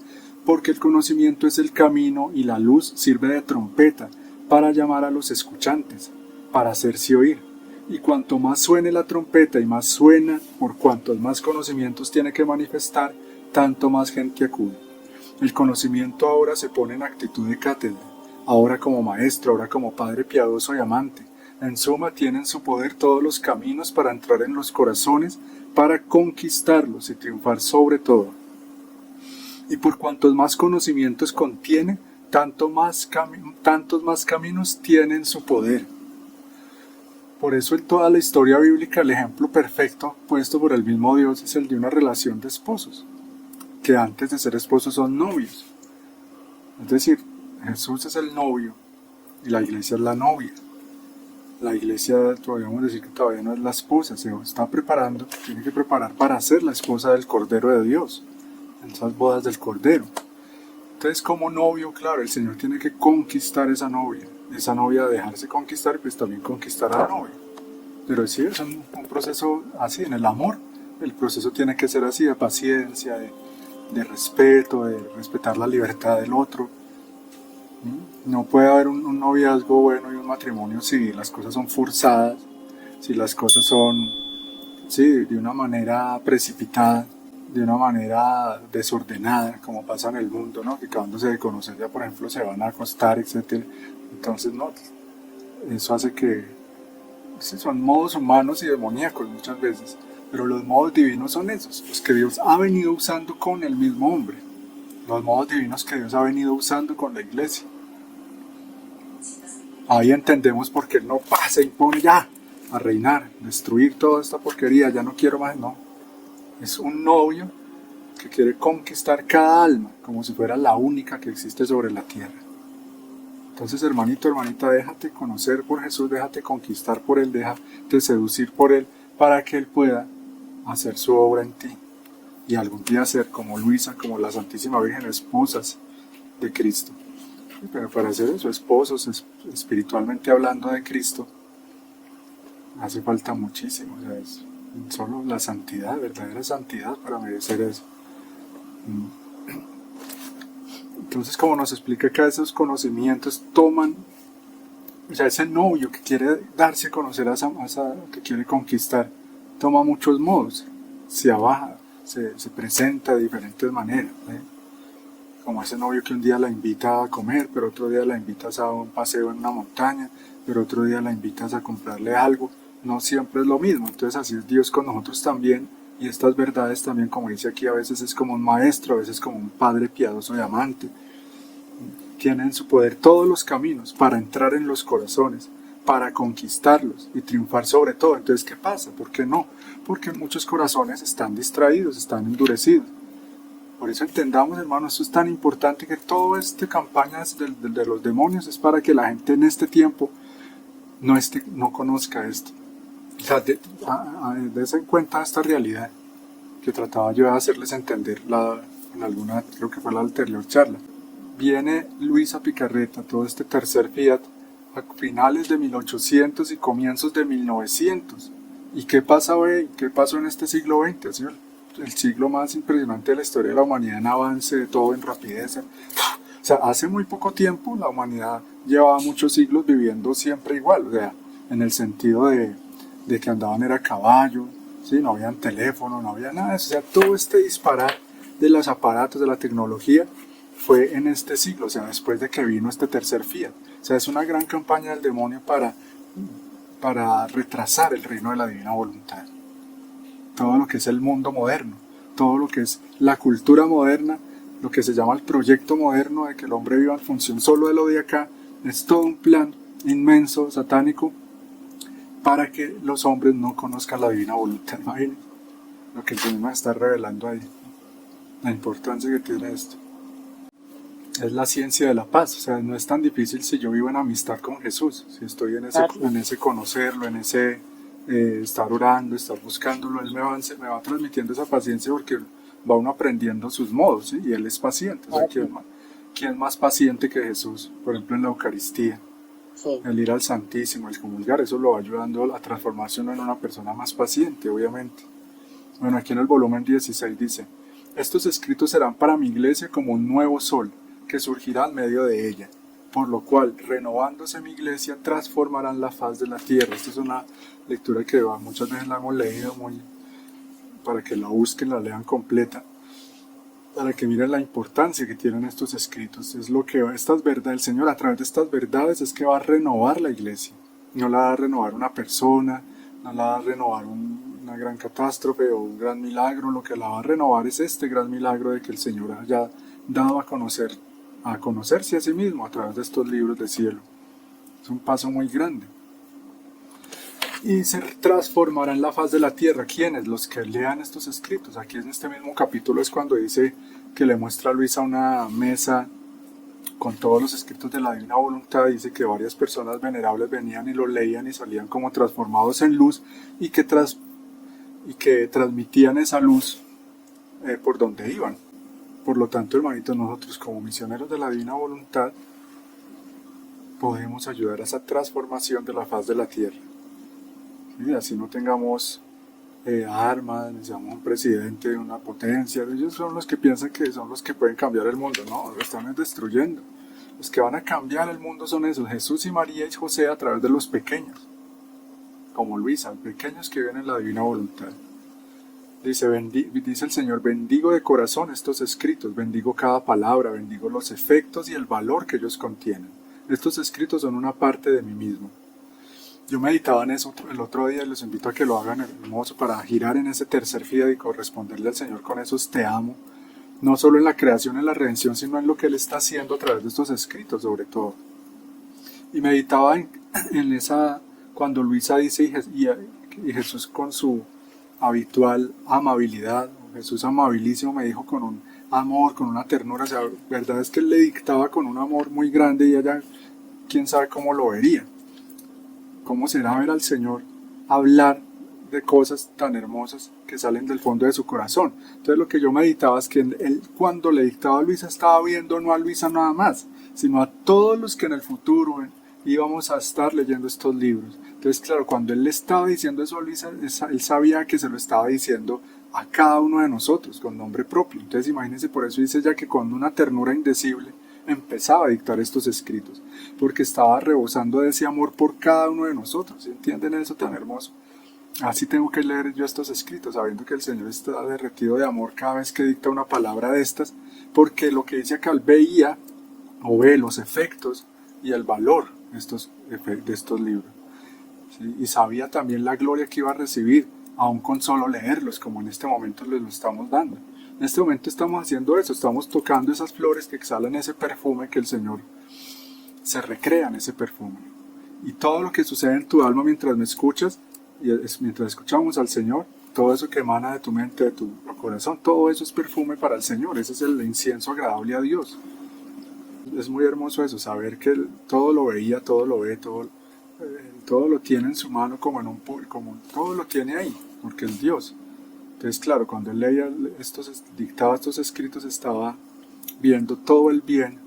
porque el conocimiento es el camino y la luz sirve de trompeta para llamar a los escuchantes. para hacerse oír. Y cuanto más suene la trompeta y más suena, por cuantos más conocimientos tiene que manifestar, tanto más gente acude. El conocimiento ahora se pone en actitud de cátedra, ahora como maestro, ahora como padre piadoso y amante. En suma, tienen su poder todos los caminos para entrar en los corazones, para conquistarlos y triunfar sobre todo. Y por cuantos más conocimientos contiene, tantos más caminos tienen su poder. Por eso en toda la historia bíblica el ejemplo perfecto puesto por el mismo Dios es el de una relación de esposos, que antes de ser esposos son novios. Es decir, Jesús es el novio y la iglesia es la novia. La iglesia, podríamos decir que todavía no es la esposa, se está preparando, tiene que preparar para ser la esposa del Cordero de Dios, en esas bodas del Cordero. Entonces, como novio, claro, el Señor tiene que conquistar esa novia dejarse conquistar y pues también conquistar a la novia. Pero sí, es un proceso así, en el amor, el proceso tiene que ser así, de paciencia, de respeto, de respetar la libertad del otro. No puede haber un noviazgo bueno y un matrimonio si las cosas son forzadas, si las cosas son, sí, de una manera precipitada, de una manera desordenada, como pasa en el mundo, ¿no? Que acabándose de conocer ya, por ejemplo, se van a acostar, etc. Entonces, no, eso hace que, sí, son modos humanos y demoníacos muchas veces, pero los modos divinos son esos, los que Dios ha venido usando con el mismo hombre, los modos divinos que Dios ha venido usando con la iglesia. Ahí entendemos por qué Él no pasa y impone ya a reinar, destruir toda esta porquería, ya no quiero más, no. Es un novio que quiere conquistar cada alma como si fuera la única que existe sobre la tierra. Entonces, hermanito, hermanita, déjate conocer por Jesús, déjate conquistar por Él, déjate seducir por Él, para que Él pueda hacer su obra en ti. Y algún día ser como Luisa, como la Santísima Virgen, esposas de Cristo. Pero para hacer eso, esposos, espiritualmente hablando de Cristo, hace falta muchísimo. O sea, es solo la santidad, verdadera santidad para merecer eso. Entonces, como nos explica acá, esos conocimientos toman, o sea, ese novio que quiere darse a conocer a esa que quiere conquistar, toma muchos modos, se abaja, se presenta de diferentes maneras, ¿eh? Como ese novio que un día la invita a comer, pero otro día la invitas a un paseo en una montaña, pero otro día la invitas a comprarle algo. No siempre es lo mismo. Entonces así es Dios con nosotros también, y estas verdades también, como dice aquí, a veces es como un maestro, a veces como un padre piadoso y amante. Tiene en su poder todos los caminos para entrar en los corazones, para conquistarlos y triunfar sobre todo. Entonces, ¿qué pasa? ¿Por qué no? Porque muchos corazones están distraídos, están endurecidos. Por eso entendamos, hermanos, esto es tan importante, que toda esta campaña de los demonios es para que la gente en este tiempo no conozca esto. O sea, des en cuenta esta realidad que trataba yo de hacerles entender en alguna, creo que fue la anterior charla. Viene Luisa Picarreta, todo este tercer Fiat, a finales de 1800 y comienzos de 1900. ¿Y qué pasa hoy? ¿Qué pasó en este siglo XX? Ha sido el siglo más impresionante de la historia de la humanidad en avance, de todo en rapidez. O sea, hace muy poco tiempo la humanidad llevaba muchos siglos viviendo siempre igual, o sea, en el sentido de que andaban era a caballo, ¿sí? No habían teléfono, no había nada de eso. O sea, todo este disparar de los aparatos, de la tecnología, fue en este siglo, o sea, después de que vino este tercer Fiat. O sea, es una gran campaña del demonio para retrasar el reino de la divina voluntad. Todo lo que es el mundo moderno, todo lo que es la cultura moderna, lo que se llama el proyecto moderno de que el hombre viva en función solo de lo de acá, es todo un plan inmenso, satánico, para que los hombres no conozcan la divina voluntad. Imagínense lo que el Señor me está revelando ahí, la importancia que tiene esto. Es la ciencia de la paz, o sea, no es tan difícil si yo vivo en amistad con Jesús, si estoy en ese conocerlo, en ese estar orando, estar buscándolo. Él me va transmitiendo esa paciencia, porque va uno aprendiendo sus modos, ¿sí? Y Él es paciente. O sea, ¿quién más paciente que Jesús? Por ejemplo, en la Eucaristía, sí. El ir al Santísimo, el comulgar, eso lo va ayudando a transformarse uno en una persona más paciente, obviamente. Bueno, aquí en el volumen 16 dice: estos escritos serán para mi iglesia como un nuevo sol que surgirá en medio de ella, por lo cual, renovándose mi iglesia, transformarán la faz de la tierra. Esta es una lectura que muchas veces la hemos leído para que la busquen, la lean completa, para que miren la importancia que tienen estos escritos. Es lo que estas verdades, el Señor a través de estas verdades es que va a renovar la iglesia. No la va a renovar una persona, no la va a renovar una gran catástrofe o un gran milagro. Lo que la va a renovar es este gran milagro de que el Señor haya dado a conocerse a sí mismo a través de estos libros de cielo. Es un paso muy grande. Y se transformará en la faz de la tierra. ¿Quiénes? Los que lean estos escritos. Aquí en este mismo capítulo es cuando dice que le muestra a Luisa una mesa con todos los escritos de la Divina Voluntad. Dice que varias personas venerables venían y los leían y salían como transformados en luz y que transmitían esa luz por donde iban. Por lo tanto, hermanitos, nosotros como misioneros de la Divina Voluntad podemos ayudar a esa transformación de la faz de la tierra. ¿Sí? Así no tengamos armas, ni seamos un presidente, una potencia. Ellos son los que piensan que son los que pueden cambiar el mundo. No, lo están destruyendo. Los que van a cambiar el mundo son esos, Jesús y María y José, a través de los pequeños, como Luisa, pequeños que viven en la Divina Voluntad. Dice el Señor, bendigo de corazón estos escritos, bendigo cada palabra, bendigo los efectos y el valor que ellos contienen. Estos escritos son una parte de mí mismo. Yo meditaba en eso el otro día y los invito a que lo hagan, hermoso, para girar en ese tercer fiel y corresponderle al Señor con esos te amo, no solo en la creación, en la redención, sino en lo que Él está haciendo a través de estos escritos, sobre todo. Y meditaba en esa, cuando Luisa dice, y Jesús con su habitual amabilidad, Jesús amabilísimo me dijo con un amor, con una ternura, o sea, verdad es que Él le dictaba con un amor muy grande y ella, quién sabe cómo lo vería. ¿Cómo será ver al Señor hablar de cosas tan hermosas que salen del fondo de su corazón? Entonces lo que yo meditaba es que Él, cuando le dictaba a Luisa, estaba viendo no a Luisa nada más, sino a todos los que en el futuro íbamos a estar leyendo estos libros. Entonces, claro, cuando Él le estaba diciendo eso a Luisa, Él sabía que se lo estaba diciendo a cada uno de nosotros, con nombre propio. Entonces imagínense, por eso dice ella que con una ternura indecible empezaba a dictar estos escritos, porque estaba rebosando de ese amor por cada uno de nosotros. ¿Entienden eso tan hermoso? Así tengo que leer yo estos escritos, sabiendo que el Señor está derretido de amor cada vez que dicta una palabra de estas, porque lo que dice acá, Él veía o ve los efectos y el valor de estos libros, ¿sí? Y sabía también la gloria que iba a recibir, aun con solo leerlos, como en este momento les lo estamos dando. En este momento estamos haciendo eso, estamos tocando esas flores que exhalan ese perfume que el Señor se recrea en ese perfume. Y todo lo que sucede en tu alma mientras me escuchas, y mientras escuchamos al Señor, todo eso que emana de tu mente, de tu corazón, todo eso es perfume para el Señor. Ese es el incienso agradable a Dios. Es muy hermoso eso, saber que todo lo veía, todo lo ve, todo lo tiene en su mano como todo lo tiene ahí, porque es Dios. Entonces, claro, cuando Él leía dictaba estos escritos, estaba viendo todo el bien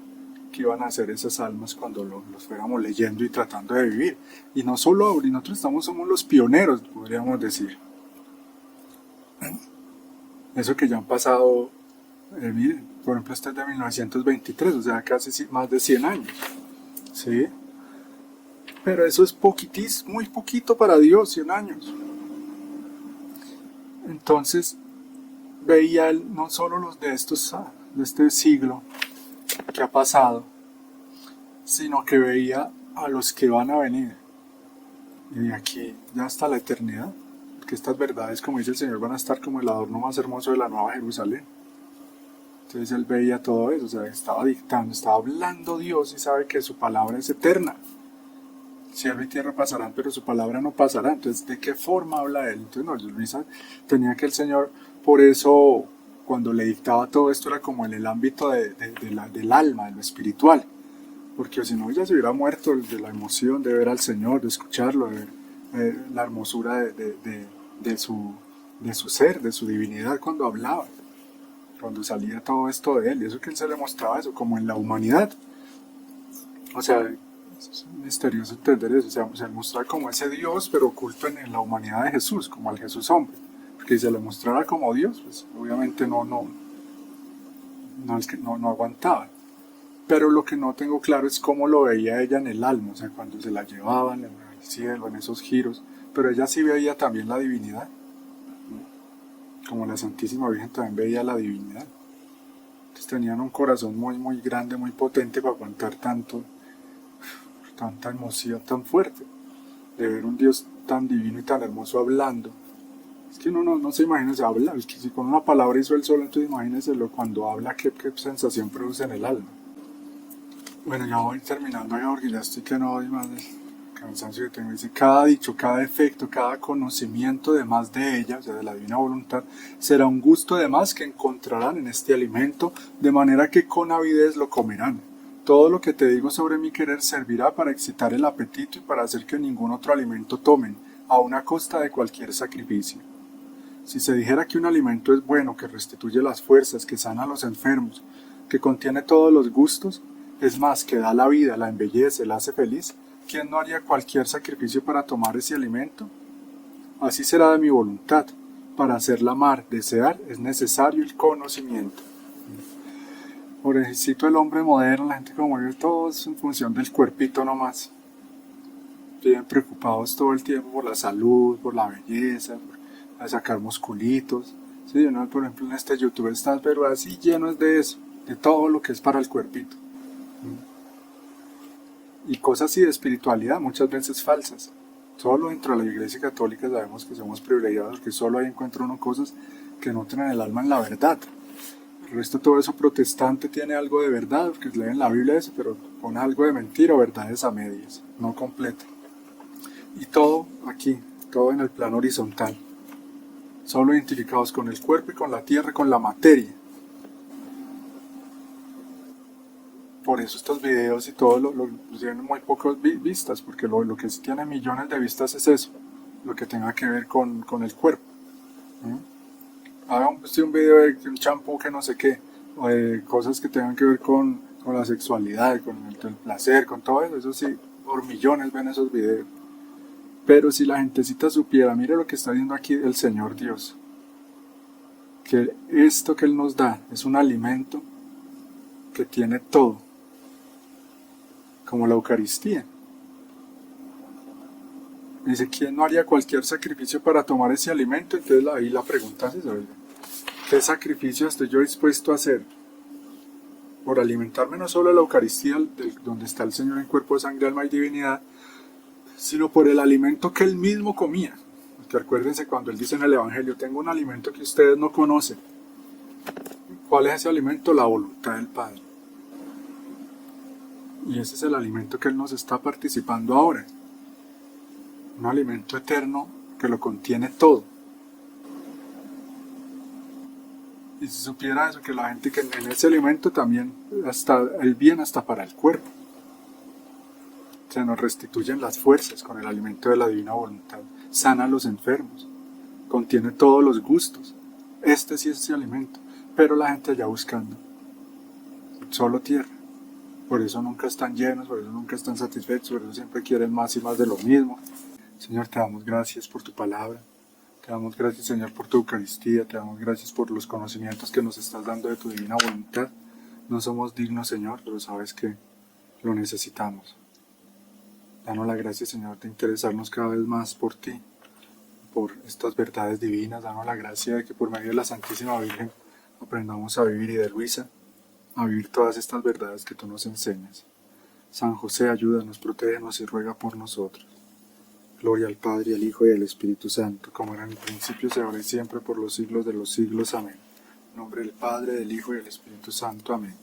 que iban a hacer esas almas cuando los fuéramos leyendo y tratando de vivir. Y no solo ahora, nosotros somos los pioneros, podríamos decir. Eso que ya han pasado, miren, por ejemplo, este es de 1923, o sea, casi más de 100 años. ¿Sí? Pero eso es muy poquito para Dios, 100 años. Entonces, veía Él no solo los de este siglo que ha pasado, sino que veía a los que van a venir. Y de aquí ya hasta la eternidad, porque estas verdades, como dice el Señor, van a estar como el adorno más hermoso de la Nueva Jerusalén. Entonces Él veía todo eso, o sea, estaba dictando, estaba hablando Dios y sabe que su palabra es eterna. Cielo y tierra pasarán, pero su palabra no pasará. Entonces, ¿de qué forma habla Él? Entonces, no, Luisa tenía que el Señor, por eso, cuando le dictaba todo esto, era como en el ámbito del alma, de lo espiritual. Porque si no, ella se hubiera muerto de la emoción de ver al Señor, de escucharlo, de ver la hermosura de su ser, de su divinidad cuando hablaba, cuando salía todo esto de Él. Y eso que Él se le mostraba eso, como en la humanidad. O sea, es misterioso entender eso, o sea, se muestra como ese Dios, pero oculto en la humanidad de Jesús, como al Jesús hombre. Porque si se le mostrara como Dios, pues obviamente no aguantaba. pero lo que no tengo claro es cómo lo veía ella en el alma, o sea, cuando se la llevaban en el cielo, en esos giros, pero ella sí veía también la divinidad, como la Santísima Virgen también veía la divinidad. Entonces tenían un corazón muy, muy grande, muy potente para aguantar tanta emoción tan fuerte, de ver un Dios tan divino y tan hermoso hablando. Es que uno no se imagina, se habla, es que si con una palabra hizo el sol, entonces imagínenselo cuando habla, qué sensación produce en el alma. Bueno, ya voy terminando ya porque ya estoy que no doy más del cansancio que tengo. Dice, cada dicho, cada efecto, cada conocimiento de más de ella, o sea, de la divina voluntad, será un gusto de más que encontrarán en este alimento, de manera que con avidez lo comerán. Todo lo que te digo sobre mi querer servirá para excitar el apetito y para hacer que ningún otro alimento tomen, a una costa de cualquier sacrificio. Si se dijera que un alimento es bueno, que restituye las fuerzas, que sana a los enfermos, que contiene todos los gustos, es más, que da la vida, la embellece, la hace feliz, ¿quién no haría cualquier sacrificio para tomar ese alimento? Así será de mi voluntad. Para hacerla amar, desear, es necesario el conocimiento. Pobrecito el hombre moderno, la gente como yo, todo es en función del cuerpito nomás. Viven preocupados todo el tiempo por la salud, por la belleza, por sacar musculitos. Sí, ¿no? Por ejemplo, en este YouTube está, pero así lleno es de eso, de todo lo que es para el cuerpito. Y cosas así de espiritualidad, muchas veces falsas. Solo dentro de la Iglesia Católica sabemos que somos privilegiados, que solo ahí encuentra uno cosas que nutren el alma en la verdad. El resto, todo eso protestante tiene algo de verdad, porque leen la Biblia eso, pero pone algo de mentira o verdades a medias, no completa. Y todo aquí, todo en el plano horizontal. Solo identificados con el cuerpo y con la tierra, con la materia. Por eso estos videos y todo lo tienen muy pocas vistas, porque lo que sí tiene millones de vistas es eso, lo que tenga que ver con el cuerpo. Haga un video de un champú que no sé qué, o de cosas que tengan que ver con la sexualidad, con el placer, con todo eso sí, por millones ven esos videos. Pero si la gentecita supiera, mire lo que está viendo aquí el Señor Dios, que esto que Él nos da es un alimento que tiene todo, como la Eucaristía. Dice, ¿quién no haría cualquier sacrificio para tomar ese alimento? Entonces ahí la pregunta es, oiga, ¿qué sacrificio estoy yo dispuesto a hacer por alimentarme no solo de la Eucaristía, donde está el Señor en cuerpo, sangre, alma y divinidad, sino por el alimento que Él mismo comía? Porque acuérdense cuando Él dice en el Evangelio, tengo un alimento que ustedes no conocen. ¿Cuál es ese alimento? La voluntad del Padre. Y ese es el alimento que Él nos está participando ahora. Un alimento eterno que lo contiene todo. Y si supiera eso, que la gente que en ese alimento también hasta el bien hasta para el cuerpo. Se nos restituyen las fuerzas con el alimento de la divina voluntad. Sana a los enfermos. Contiene todos los gustos. Este sí es ese alimento. Pero la gente allá buscando solo tierra. Por eso nunca están llenos, por eso nunca están satisfechos, por eso siempre quieren más y más de lo mismo. Señor, te damos gracias por tu palabra. Te damos gracias, Señor, por tu Eucaristía. Te damos gracias por los conocimientos que nos estás dando de tu divina voluntad. No somos dignos, Señor, pero sabes que lo necesitamos. Danos la gracia, Señor, de interesarnos cada vez más por ti, por estas verdades divinas. Danos la gracia de que por medio de la Santísima Virgen aprendamos a vivir, y de Luisa, a vivir todas estas verdades que tú nos enseñas. San José, ayúdanos, protégenos y ruega por nosotros. Gloria al Padre, y al Hijo, y al Espíritu Santo, como era en el principio, ahora y siempre, por los siglos de los siglos. Amén. En nombre del Padre, del Hijo, y del Espíritu Santo. Amén.